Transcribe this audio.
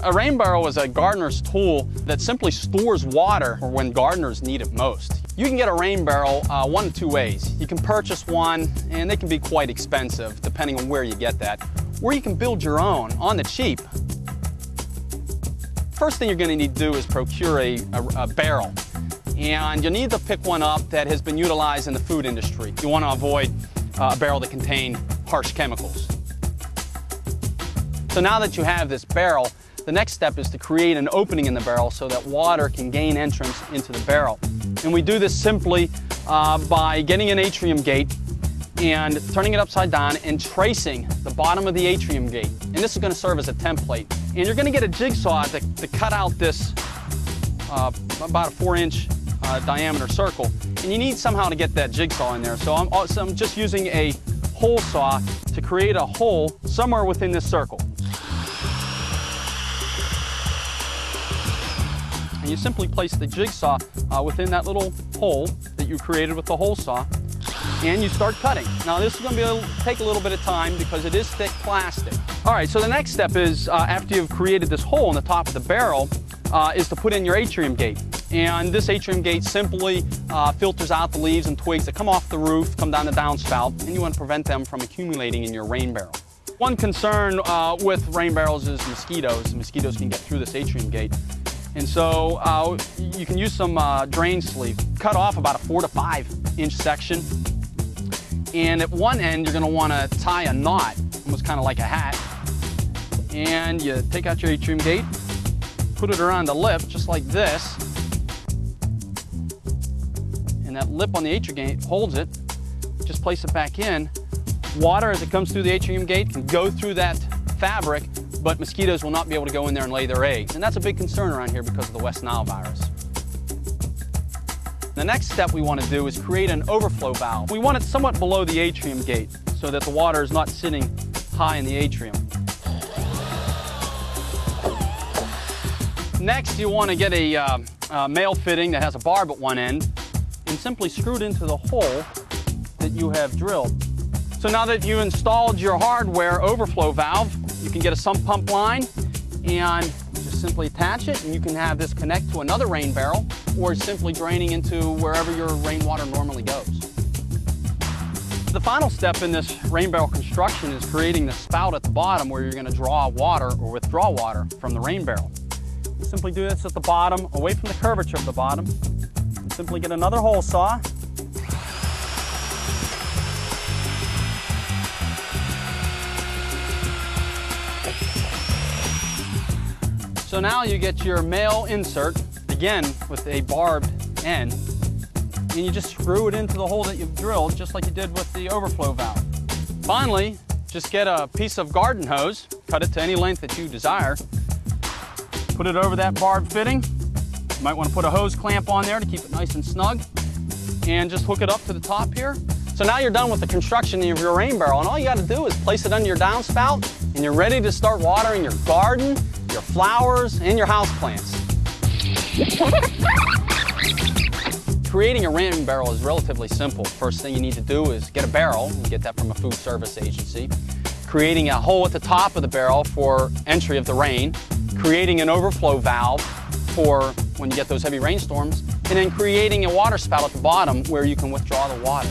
A rain barrel is a gardener's tool that simply stores water for when gardeners need it most. You can get a rain barrel one of two ways. You can purchase one, and they can be quite expensive depending on where you get that, or you can build your own on the cheap. First thing you're going to need to do is procure a barrel, and you'll need to pick one up that has been utilized in the food industry. You want to avoid a barrel that contains harsh chemicals. So now that you have this barrel, the next step is to create an opening in the barrel so that water can gain entrance into the barrel. And we do this simply by getting an atrium gate and turning it upside down and tracing the bottom of the atrium gate. And this is going to serve as a template. And you're going to get a jigsaw to cut out this about a 4-inch diameter circle. And you need somehow to get that jigsaw in there. So I'm just using a hole saw to create a hole somewhere within this circle. And you simply place the jigsaw within that little hole that you created with the hole saw, and you start cutting. Now this is going to take a little bit of time because it is thick plastic. All right, so the next step is, after you've created this hole in the top of the barrel, is to put in your atrium gate. And this atrium gate simply filters out the leaves and twigs that come off the roof, come down the downspout, and you want to prevent them from accumulating in your rain barrel. One concern with rain barrels is mosquitoes. Mosquitoes can get through this atrium gate. And so you can use some drain sleeve. Cut off about a 4 to 5 inch section. And at one end, you're going to want to tie a knot, almost kind of like a hat. And you take out your atrium gate, put it around the lip, just like this. And that lip on the atrium gate holds it. Just place it back in. Water, as it comes through the atrium gate, can go through that fabric, but mosquitoes will not be able to go in there and lay their eggs. And that's a big concern around here because of the West Nile virus. The next step we want to do is create an overflow valve. We want it somewhat below the atrium gate so that the water is not sitting high in the atrium. Next, you want to get a male fitting that has a barb at one end and simply screw it into the hole that you have drilled. So now that you installed your hardware overflow valve, you can get a sump pump line and just simply attach it, and you can have this connect to another rain barrel or simply draining into wherever your rainwater normally goes. The final step in this rain barrel construction is creating the spout at the bottom where you're going to draw water or withdraw water from the rain barrel. You simply do this at the bottom, away from the curvature of the bottom. And simply get another hole saw. So now you get your male insert, again with a barbed end, and you just screw it into the hole that you've drilled, just like you did with the overflow valve. Finally, just get a piece of garden hose, cut it to any length that you desire, put it over that barbed fitting. You might want to put a hose clamp on there to keep it nice and snug, and just hook it up to the top here. So now you're done with the construction of your rain barrel, and all you got to do is place it under your downspout, and you're ready to start watering your garden, your flowers, and your houseplants. Creating a rain barrel is relatively simple. First thing you need to do is get a barrel. You get that from a food service agency. Creating a hole at the top of the barrel for entry of the rain. Creating an overflow valve for when you get those heavy rainstorms. And then creating a water spout at the bottom where you can withdraw the water.